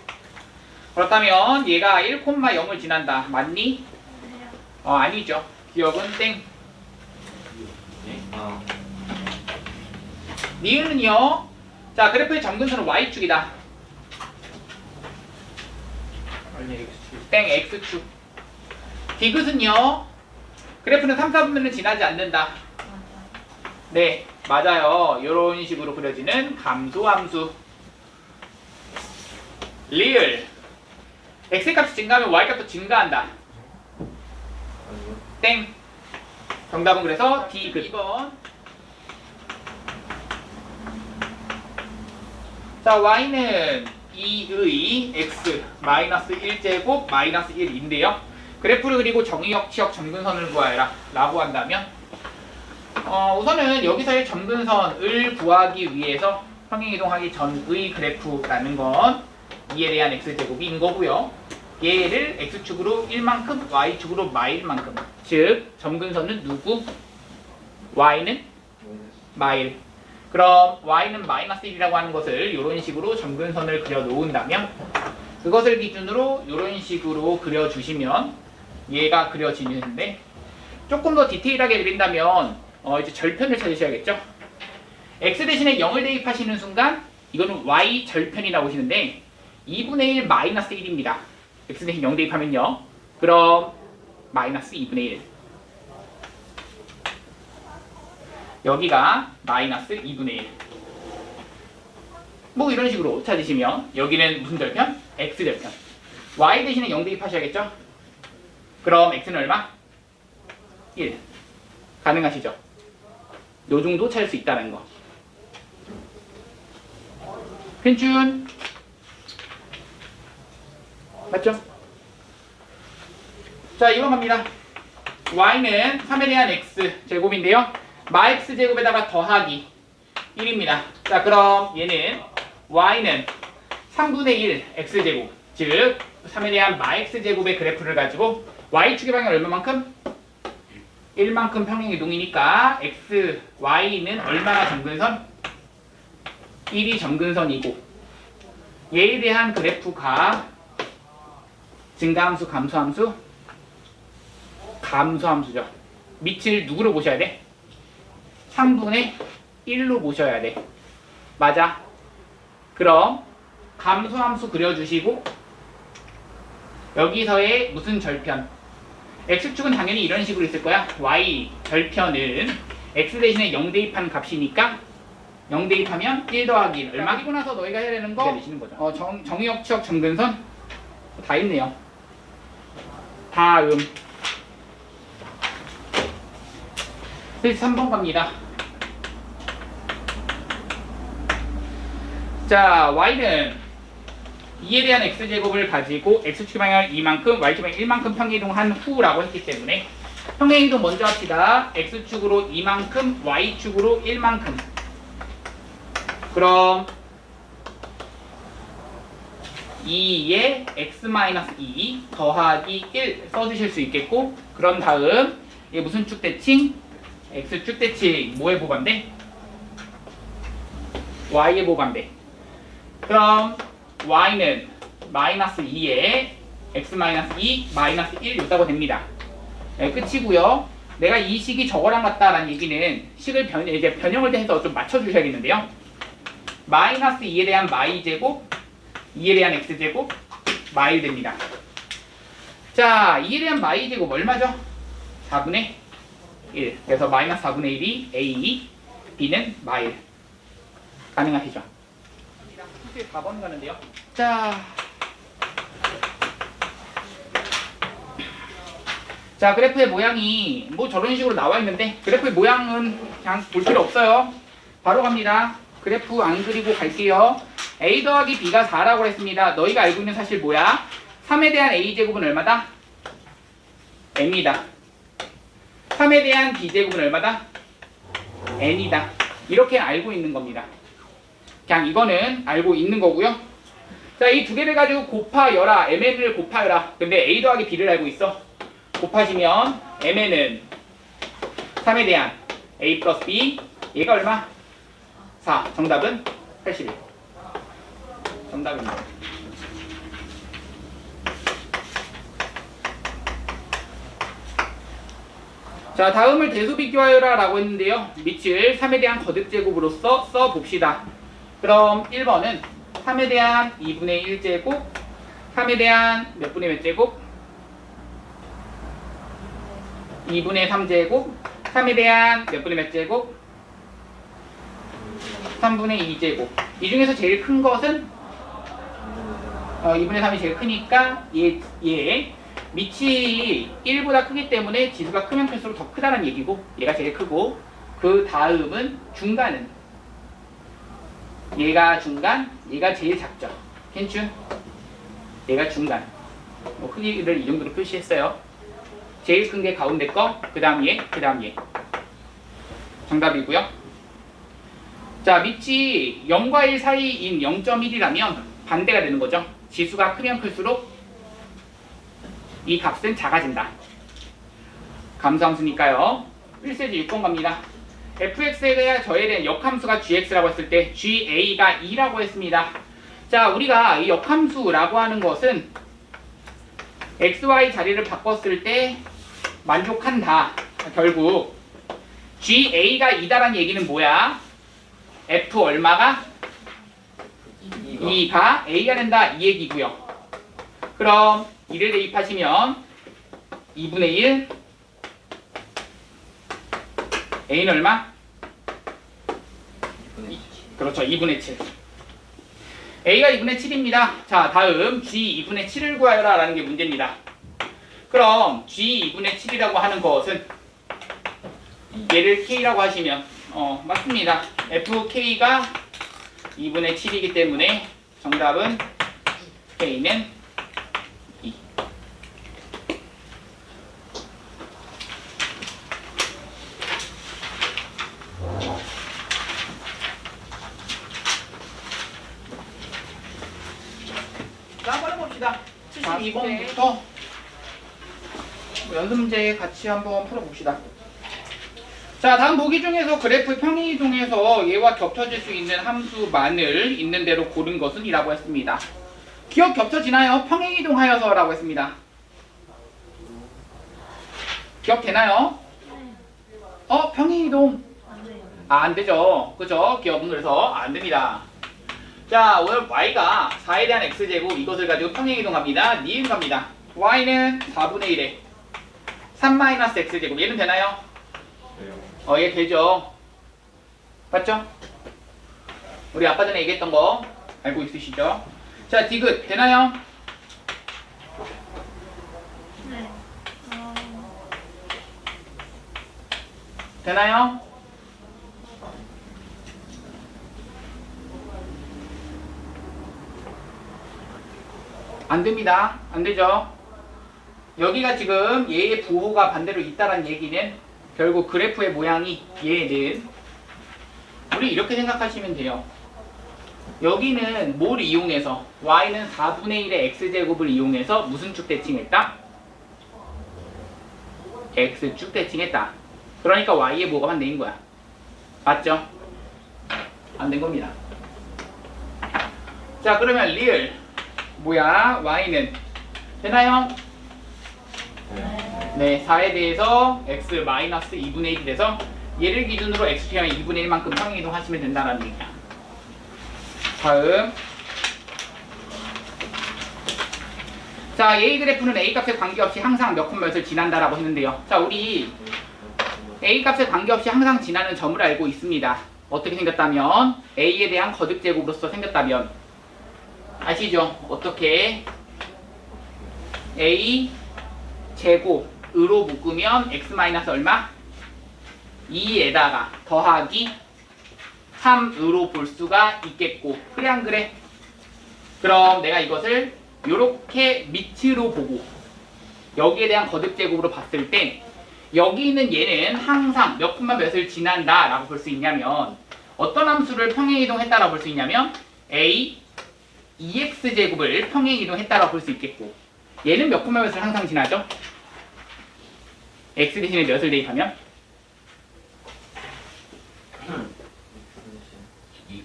그렇다면 얘가 1,0을 지난다. 맞니? 아니죠. 기억은 땡. 니은은요. 자, 그래프의 점근선은 y축이다. 땡 x축. 디귿은요. 그래프는 3, 4분면을 지나지 않는다. 네, 맞아요. 이런 식으로 그려지는 감소함수. 리을. x값이 증가하면 y값도 증가한다. 땡. 정답은 그래서 디귿. 2번. 자, y는 2의 x 마이너스 1제곱 마이너스 1인데요. 그래프를 그리고 정의역, 치역, 점근선을 구하여라 라고 한다면 우선은 여기서의 점근선을 구하기 위해서 평행이동하기 전의 그래프라는 건 2에 대한 x제곱인 거고요. 얘를 x축으로 1만큼, y축으로 마일만큼. 즉, 점근선은 누구? y는 마일. 그럼 y는 마이너스 1이라고 하는 것을 이런 식으로 점근선을 그려 놓은다면 그것을 기준으로 이런 식으로 그려주시면 얘가 그려지는데 조금 더 디테일하게 그린다면 이제 절편을 찾으셔야겠죠. x 대신에 0을 대입하시는 순간 이거는 y 절편이 나오시는데 2분의 1 마이너스 1입니다. x 대신 0 대입하면요. 그럼 마이너스 2분의 1. 여기가 마이너스 2분의 1. 뭐 이런 식으로 찾으시면 여기는 무슨 절편? x절편. y 대신에 0 대입하셔야겠죠? 그럼 x는 얼마? 1. 가능하시죠? 요 정도 찾을 수 있다는 거. 괜춘? 맞죠? 자, 이번 갑니다. y는 3에 대한 x제곱인데요. 마 x제곱에다가 더하기 1입니다. 자, 그럼 얘는 y는 3분의 1 x제곱, 즉 3에 대한 마 x제곱의 그래프를 가지고 y축의 방향 얼마만큼? 1만큼 평행이동이니까 x, y는 얼마나 점근선? 1이 점근선이고 얘에 대한 그래프가 증가함수, 감소함수? 감소함수죠. 밑을 누구로 보셔야 돼? 3분의 1로 보셔야 돼. 맞아. 그럼 감소함수 그려주시고 여기서의 무슨 절편? x축은 당연히 이런 식으로 있을 거야. y 절편은 x 대신에 0 대입한 값이니까 0 대입하면 1 더하기 1 얼마? 이고 나서 너희가 해야 되는 거 내시는 거죠. 정의역, 치역, 점근선 다 있네요. 다음 그래서 3번 갑니다. 자, y는 2에 대한 x제곱을 가지고 x축 방향을 2만큼, y축 방향 1만큼 평행이동한 후라고 했기 때문에 평행이동 먼저 합시다. x축으로 2만큼, y축으로 1만큼. 그럼 2에 x-2 더하기 1 써주실 수 있겠고 그런 다음 이게 무슨 축 대칭? x축 대칭. 뭐의 보반대? y의 보반대. 그럼 y는 마이너스 2에 x-2 마이너스 1 요다고 됩니다. 네, 끝이고요. 내가 이 식이 저거랑 같다라는 얘기는 식을 이제 변형을 해서 좀 맞춰주셔야겠는데요. 마이너스 2에 대한 마이제곱 2에 대한 x제곱 마일 됩니다. 자, 2에 대한 마이제곱 얼마죠? 4분의 1. 그래서 마이너스 4분의 1이 A, B는 마일. 가능하시죠? 4번 가는데요. 자, 그래프의 모양이 뭐 저런 식으로 나와 있는데 그래프의 모양은 그냥 볼 필요 없어요. 바로 갑니다. 그래프 안 그리고 갈게요. A 더하기 B가 4라고 했습니다. 너희가 알고 있는 사실 뭐야? 3에 대한 A제곱은 얼마다? M이다. 3에 대한 B제곱은 얼마다? N이다. 이렇게 알고 있는 겁니다. 그냥 이거는 알고 있는 거고요. 자, 이 두 개를 가지고 곱하여라. MN을 곱하여라. 근데 A 더하기 B를 알고 있어. 곱하시면 MN은 3에 대한 A 플러스 B. 얘가 얼마? 4. 정답은 81. 정답입니다. 자, 다음을 대수 비교하여라 라고 했는데요. 밑을 3에 대한 거듭제곱으로서 써봅시다. 그럼 1번은 3에 대한 2분의 1제곱, 3에 대한 몇 분의 몇 제곱? 2분의 3제곱, 3에 대한 몇 분의 몇 제곱? 3분의 2제곱. 이 중에서 제일 큰 것은 2분의 3이 제일 크니까 얘 밑이 1보다 크기 때문에 지수가 크면 클수록 더 크다는 얘기고, 얘가 제일 크고, 그 다음은 중간은 얘가 중간, 얘가 제일 작죠. 괜찮? 얘가 중간. 뭐 크기를 이 정도로 표시했어요. 제일 큰 게 가운데 거, 그 다음 얘, 그 다음 얘. 정답이고요. 자, 밑이 0과 1 사이인 0.1이라면 반대가 되는 거죠. 지수가 크면 클수록 이 값은 작아진다. 감소함수니까요. 1세지 6번 갑니다. fx에 저에 대한 역함수가 gx라고 했을 때 ga가 2라고 했습니다. 자, 우리가 이 역함수라고 하는 것은 xy 자리를 바꿨을 때 만족한다. 결국 ga가 2다라는 얘기는 뭐야? f 얼마가? 2가 a가 된다. 이 얘기고요. 그럼 2를 대입하시면 2분의 1 a는 얼마? 그렇죠. 2분의 7. a가 2분의 7입니다. 자, 다음 g 2분의 7을 구하여라 라는 게 문제입니다. 그럼 g 2분의 7이라고 하는 것은 얘를 k라고 하시면 맞습니다. fk가 2분의 7이기 때문에 정답은 k는 2. 자, 한번 해봅시다. 72번부터 연습 문제 같이 한번 풀어봅시다. 자, 다음 보기 중에서 그래프 평행이동에서 얘와 겹쳐질 수 있는 함수만을 있는 대로 고른 것은 이라고 했습니다. 기억 겹쳐지나요? 평행이동하여서 라고 했습니다. 기억되나요? 평행이동. 안 되죠. 그죠? 기억은 그래서 안 됩니다. 자, 오늘 y가 4에 대한 x제곱 이것을 가지고 평행이동합니다. 니은 갑니다. y는 4분의 1에 3-x제곱. 얘는 되나요? 얘 되죠. 맞죠? 우리 아까 전에 얘기했던 거 알고 있으시죠? 자, 디귿 되나요? 네. 되나요? 안 됩니다. 안 되죠? 여기가 지금 얘의 부호가 반대로 있다는 얘기는 결국 그래프의 모양이 얘는 우리 이렇게 생각하시면 돼요. 여기는 뭘 이용해서 y는 4분의 1의 x제곱을 이용해서 무슨 쭉 대칭했다? x쭉 대칭했다. 그러니까 y의 뭐가 반대인 거야. 맞죠? 안 된 겁니다. 자, 그러면 리을 뭐야? y는 되나요? 네, 4에 대해서 x 마이너스 2분의 1이 돼서 얘를 기준으로 x표현 2분의 1만큼 평행이동 하시면 된다는 얘기야. 다음. 자, A 그래프는 A 값에 관계없이 항상 몇 콤 몇을 지난다라고 했는데요. 자, 우리 A 값에 관계없이 항상 지나는 점을 알고 있습니다. 어떻게 생겼다면 A에 대한 거듭제곱으로서 생겼다면 아시죠? 어떻게 A 제곱으로 묶으면 x 마이너스 얼마? 2에다가 더하기 3으로 볼 수가 있겠고 그래 안 그래? 그럼 내가 이것을 이렇게 밑으로 보고 여기에 대한 거듭제곱으로 봤을 때 여기 있는 얘는 항상 몇 콤마 몇을 지난다 라고 볼 수 있냐면 어떤 함수를 평행이동했다라고 볼 수 있냐면 a 2x제곱을 평행이동했다라고 볼 수 있겠고 얘는 몇 콤마 몇을 항상 지나죠? x 대신에 몇을 대입하면? 2,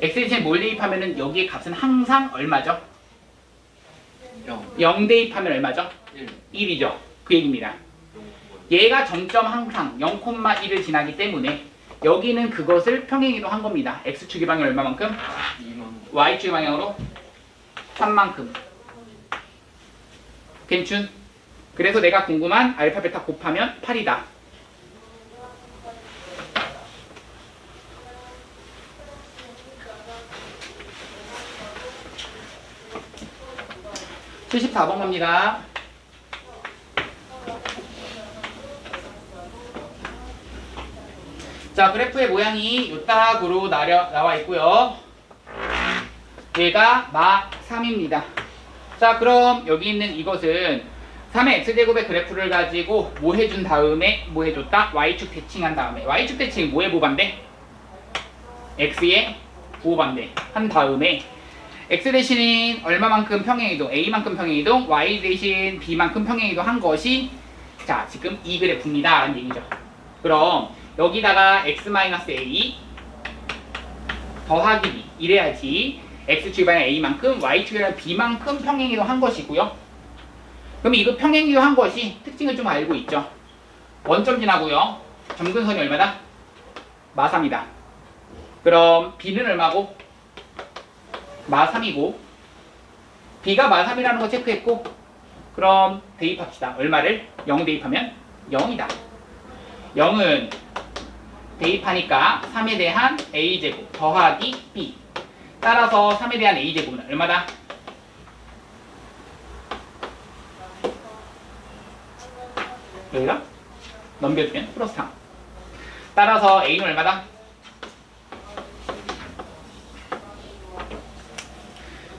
x 대신에 뭘 대입하면은 여기의 값은 항상 얼마죠? 0 0 대입하면 얼마죠? 1 1이죠. 그 얘기입니다. 얘가 점점 항상 0,1을 지나기 때문에 여기는 그것을 평행이동한 겁니다. x축의 방향 얼마만큼? 2만 y축의 방향으로 3만큼. 괜춘? 그래서 내가 궁금한 알파 베타 곱하면 8이다. (74번) 갑니다. 자, 그래프의 모양이 요딱으로 나와 있고요. 얘가 마 3입니다. 자, 그럼 여기 있는 이것은 3의 x제곱의 그래프를 가지고 뭐 해준 다음에 뭐 해줬다? y축 대칭한 다음에 y축 대칭이 뭐에 보반대? x에 부호반대 한 다음에 x 대신 얼마만큼 평행이동? a만큼 평행이동, y 대신 b만큼 평행이동 한 것이 자 지금 이 그래프입니다 라는 얘기죠. 그럼 여기다가 x-a 더하기 b 이래야지 x축의 방향 a만큼 y축의 방향 b만큼 평행이동 한 것이고요. 그럼 이거 평행이동 한 것이 특징을 좀 알고 있죠. 원점 지나고요. 점근선이 얼마다? 마3이다. 그럼 b는 얼마고? 마3이고 b가 마3이라는 거 체크했고 그럼 대입합시다. 얼마를? 0 대입하면 0이다. 0은 대입하니까 3에 대한 a제곱 더하기 b 따라서 3에 대한 a제곱은 얼마다? 여기다 넘겨주면 플러스 3 따라서 a는 얼마다?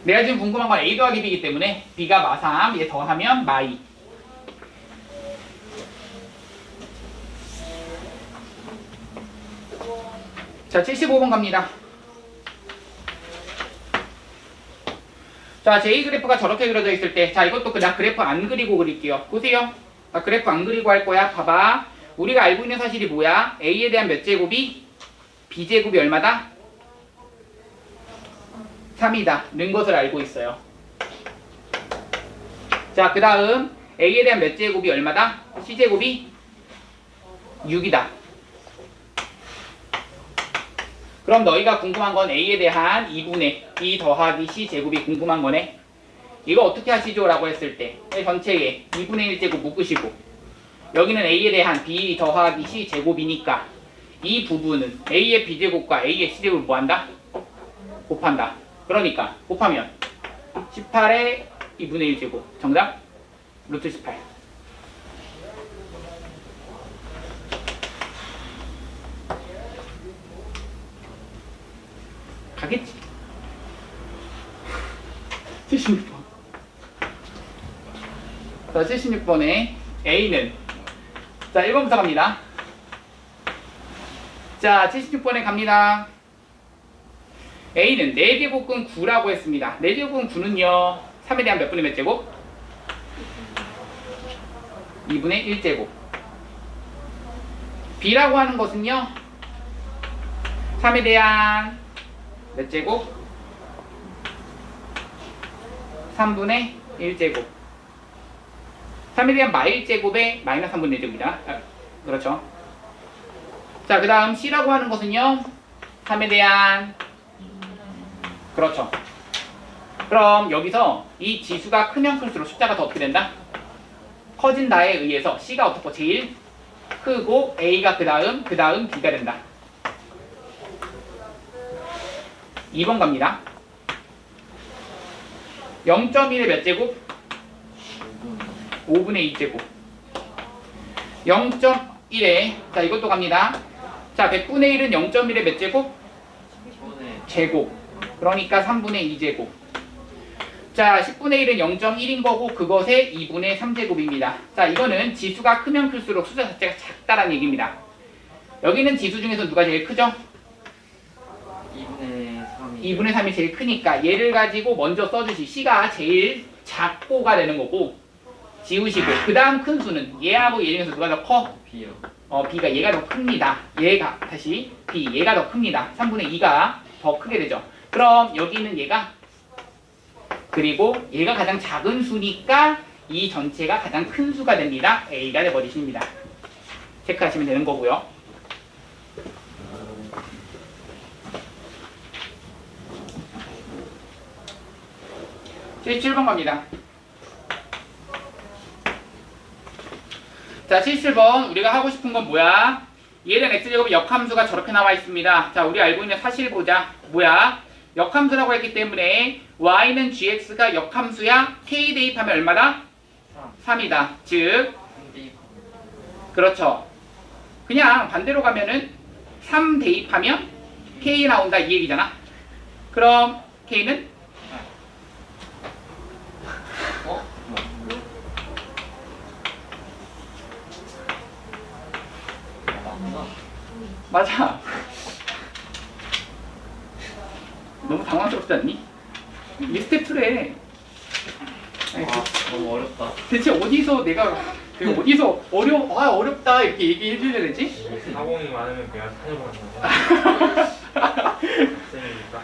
내가 지금 궁금한 건 a 더하기 b이기 때문에 b가 마3 얘 더하면 마2 자 75번 갑니다. 자 제2 그래프가 저렇게 그려져 있을 때 자 이것도 그냥 그래프 안 그리고 그릴게요. 보세요. 나 그래프 안 그리고 할 거야. 봐봐. 우리가 알고 있는 사실이 뭐야? a에 대한 몇 제곱이? b제곱이 얼마다? 3이다. 는 것을 알고 있어요. 자 그 다음 a에 대한 몇 제곱이 얼마다? c제곱이 6이다. 그럼 너희가 궁금한 건 a에 대한 2분의 b 더하기 c제곱이 궁금한 거네. 이거 어떻게 하시죠? 라고 했을 때 전체에 2분의 1제곱 묶으시고 여기는 a에 대한 b 더하기 c제곱이니까 이 부분은 a의 b제곱과 a의 c제곱을 뭐한다? 곱한다. 그러니까 곱하면 18의 2분의 1제곱 정답? 루트 18 가겠지. 76번. 자, 76번에 A는 자, 1번부터 갑니다. 자, 76번에 갑니다. A는 4제곱근 9라고 했습니다. 4제곱근 9는요. 3에 대한 몇 분의 몇 제곱? 2분의 1제곱. B라고 하는 것은요. 3에 대한 몇 제곱? 3분의 1제곱. 3에 대한 마1제곱에 마이너스 3분의 1제곱이다. 그렇죠. 자, 그 다음 C라고 하는 것은요. 3에 대한 그렇죠. 그럼 여기서 이 지수가 크면 클수록 숫자가 더 어떻게 된다? 커진다에 의해서 C가 어떻고 제일 크고 A가 그 다음 B가 된다. 2번 갑니다. 0.1의 몇 제곱? 5분의 2제곱. 0.1에 자 이것도 갑니다. 자 100분의 1은 0.1의 몇 제곱? 이번에 제곱. 그러니까 3분의 2제곱. 자 10분의 1은 0.1인 거고 그것의 2분의 3제곱입니다. 자 이거는 지수가 크면 클수록 숫자 자체가 작다라는 얘기입니다. 여기는 지수 중에서 누가 제일 크죠? 2분의 3이 2분의 3이 제일 크니까 얘를 가지고 먼저 써주시. C가 제일 작고가 되는 거고 지우시고 그 다음 큰 수는 얘하고 얘 중에서 누가 더 커? B요. B가 얘가 더 큽니다. 얘가 다시 B 얘가 더 큽니다. 3분의 2가 더 크게 되죠. 그럼 여기는 얘가 그리고 얘가 가장 작은 수니까 이 전체가 가장 큰 수가 됩니다. A가 돼버리십니다. 체크하시면 되는 거고요. (77번) 갑니다. 자, 77번 우리가 하고 싶은 건 뭐야? 얘는 x제곱의 역함수가 저렇게 나와 있습니다. 자, 우리 알고 있는 사실 보자. 뭐야? 역함수라고 했기 때문에 y는 gx가 역함수야. k 대입하면 얼마다? 3이다. 즉, 3D 그렇죠. 그냥 반대로 가면은 3 대입하면 k 나온다 이 얘기잖아. 그럼 k는? 뭐? 맞나? 맞아. 너무 당황스럽지 않니? 이게 스텝 2래. 아 너무 어렵다. 대체 어디서 내가 어디서 어렵다 이렇게 얘기해 줘야 되지? 사공이 많으면 그냥 찾아보는 거죠. 학생이니까.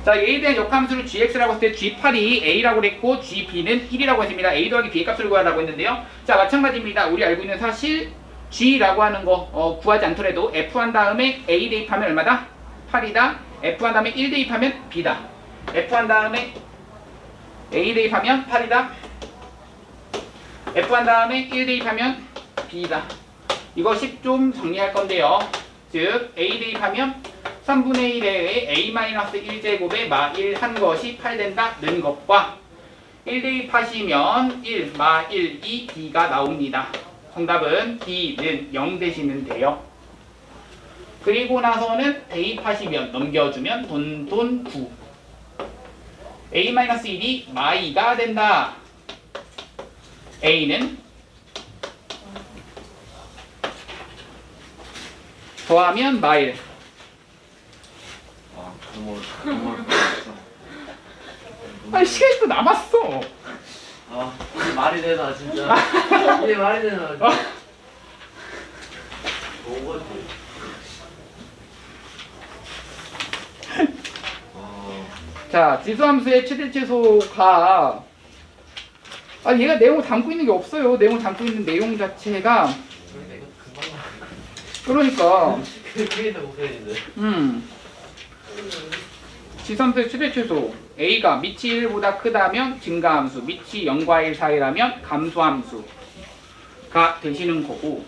자, A에 대한 역함수를 gx라고 했을 때 g8이 A라고 그랬고 gb는 1이라고 했습니다. A 더하기 B의 값을 구하라고 했는데요. 자, 마찬가지입니다. 우리 알고 있는 사실 g라고 하는 거 구하지 않더라도 f 한 다음에 A 대입하면 얼마다? 8이다. f 한 다음에 1 대입하면 b다. f 한 다음에 A 대입하면 8이다. f 한 다음에 1 대입하면 b다. 이거 10 좀 정리할 건데요. 즉 A 대입하면 3분의 1에 a-1제곱에 마1한 것이 8 된다는 것과 1 대입하시면 1, 마1, 2, b가 나옵니다. 정답은 b는 0 되시면 돼요. 그리고 나서는 대입하시면 넘겨주면 돈 9. a-1이 마2가 된다. a는 더하면 마1. 아 너무 어렵다. 아니 시간이 또 남았어. 아 이게 말이 되나 진짜. 이게 말이 되나 진짜. 뭐지? 자, 지수함수의 최대 최소가 얘가 내용을 담고 있는 게 없어요. 내용을 담고 있는 내용 자체가 내가 금방 나. 그러니까 그게 더 고생인데. 지수함수의 최대 최소 A가 밑이 1보다 크다면 증가함수, 밑이 0과 1 사이라면 감소함수가 되시는 거고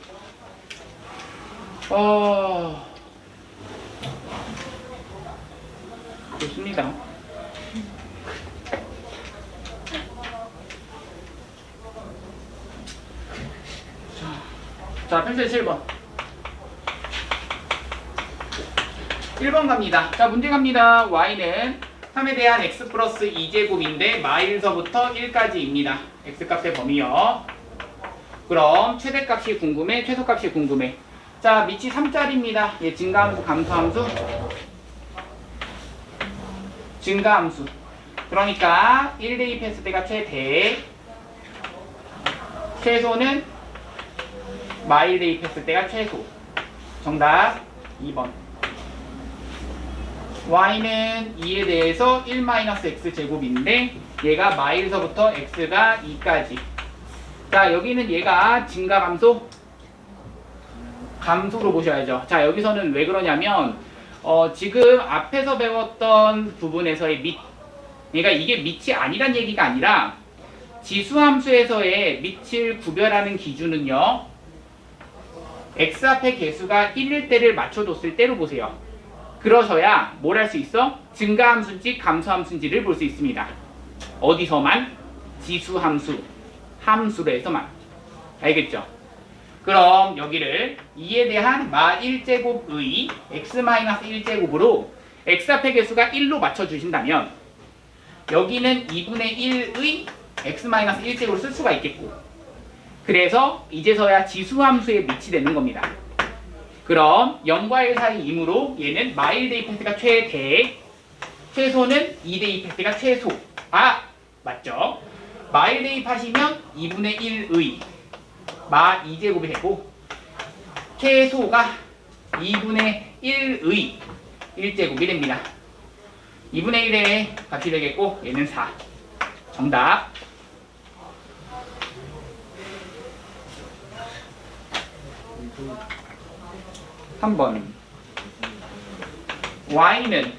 좋습니다. 자, 펜슬 7번. 1번 갑니다. 자, 문제 갑니다. y는 3에 대한 x 플러스 2제곱인데 마1서부터 1까지입니다. x값의 범위요. 그럼 최대값이 궁금해, 최소값이 궁금해. 자, 밑이 3짜리입니다. 얘 증가함수, 감소함수? 증가함수. 그러니까 1 대입했을 때가 최대, 최소는 마1 대입했을 때가 최소. 정답 2번. y는 2에 대해서 1-x 제곱인데 얘가 마1서부터 x가 2까지. 자, 여기는 얘가 증가 감소? 감소로 보셔야죠. 자, 여기서는 왜 그러냐면 지금 앞에서 배웠던 부분에서의 밑, 그러니까 이게 밑이 아니란 얘기가 아니라 지수함수에서의 밑을 구별하는 기준은요, x 앞의 개수가 1일 때를 맞춰뒀을 때로 보세요. 그러셔야 뭘 할 수 있어? 증가함수인지 감소함수인지를 볼 수 있습니다. 어디서만? 지수함수, 함수로 해서만. 알겠죠? 그럼 여기를 2에 대한 마 1제곱의 x-1제곱으로 x 앞의 개수가 1로 맞춰주신다면 여기는 2분의 1의 x-1제곱을 쓸 수가 있겠고, 그래서 이제서야 지수함수에 밑이 되는 겁니다. 그럼 0과 1 사이이므로 얘는 마1 대입했으니까 최대, 최소는 2 대입했으니까 최소. 맞죠? 마1 대입하시면 2분의 1의 마 2제곱이 되고, 최소가 2분의 1의 1제곱이 됩니다. 2분의 1의 값이 되겠고, 얘는 4. 정답. 한 번. y는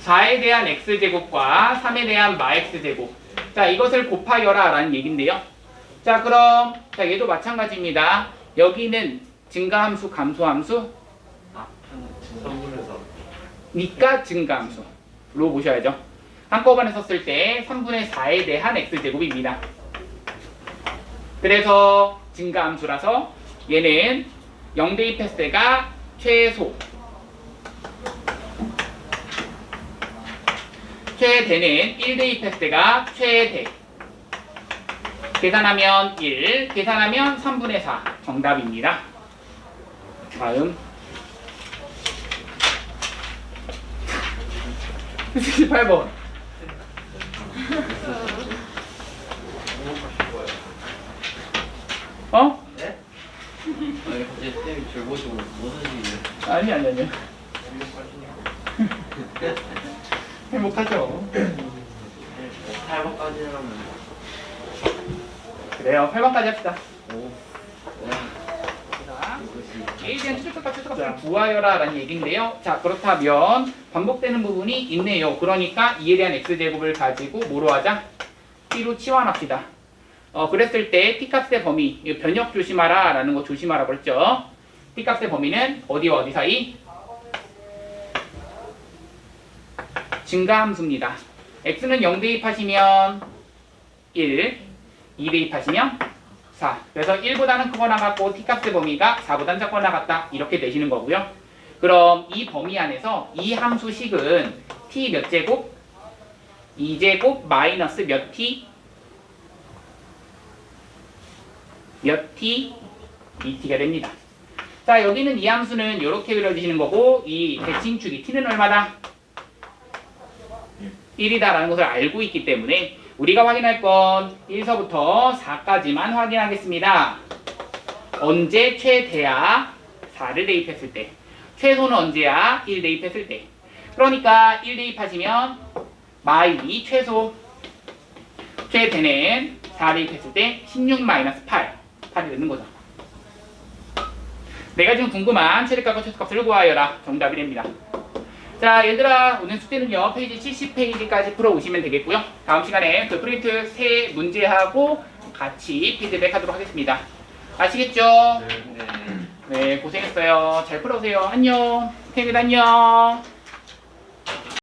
4에 대한 x제곱과 3에 대한 마x제곱. 자, 이것을 곱하여라 라는 얘기인데요. 자, 그럼 얘도 마찬가지입니다. 여기는 증가함수, 감소함수, 니까 증가함수로 보셔야죠. 한꺼번에 썼을 때 3분의 4에 대한 x제곱입니다. 그래서 증가함수라서 얘는 0 대입했을 때가 최소, 최대는 1 대입했을 때가 최대. 계산하면 1, 계산하면 3분의 4. 정답입니다. 다음 78번. 어? 네? 아니 갑자기 쌤이 절 보시고 무슨 일이에요? 아니. 행복하죠. 8번까지 하면 그래요. 8번까지 합시다. 오. 자, A에 대한 최소값, 최소값을 구하여라 라는 얘기인데요. 자, 그렇다면 반복되는 부분이 있네요. 그러니까 2에 대한 x제곱을 가지고 뭐로 하자? t로 치환합시다. 그랬을 때 t값의 범위, 변역 조심하라 라는 거 조심하라고 했죠. t값의 범위는 어디와 어디 사이? 증가함수입니다. x는 0 대입하시면 1, 2 대입하시면 4. 그래서 1보다는 크거 나갔고 t값의 범위가 4보다는 작거 나갔다. 이렇게 되시는 거고요. 그럼 이 범위 안에서 이 함수식은 t 몇 제곱? 2제곱 마이너스 몇 t? 몇 t? 2t가 됩니다. 자, 여기는 이 함수는 이렇게 그려지시는 거고, 이 대칭축이 t는 얼마다? 1이다라는 것을 알고 있기 때문에 우리가 확인할 건 1서부터 4까지만 확인하겠습니다. 언제 최대야? 4를 대입했을 때. 최소는 언제야? 1 대입했을 때. 그러니까 1 대입하시면 마이 최소, 최대는 4 대입했을 때 16 마이너스 8. 8이 되는 거죠. 내가 지금 궁금한 최대값과 최소값을 구하여라. 정답이 됩니다. 자, 얘들아, 오늘 숙제는요 페이지 70페이지까지 풀어오시면 되겠고요. 다음 시간에 그 프린트 세 문제하고 같이 피드백하도록 하겠습니다. 아시겠죠? 네, 고생했어요. 잘 풀어오세요. 안녕. 태균 안녕.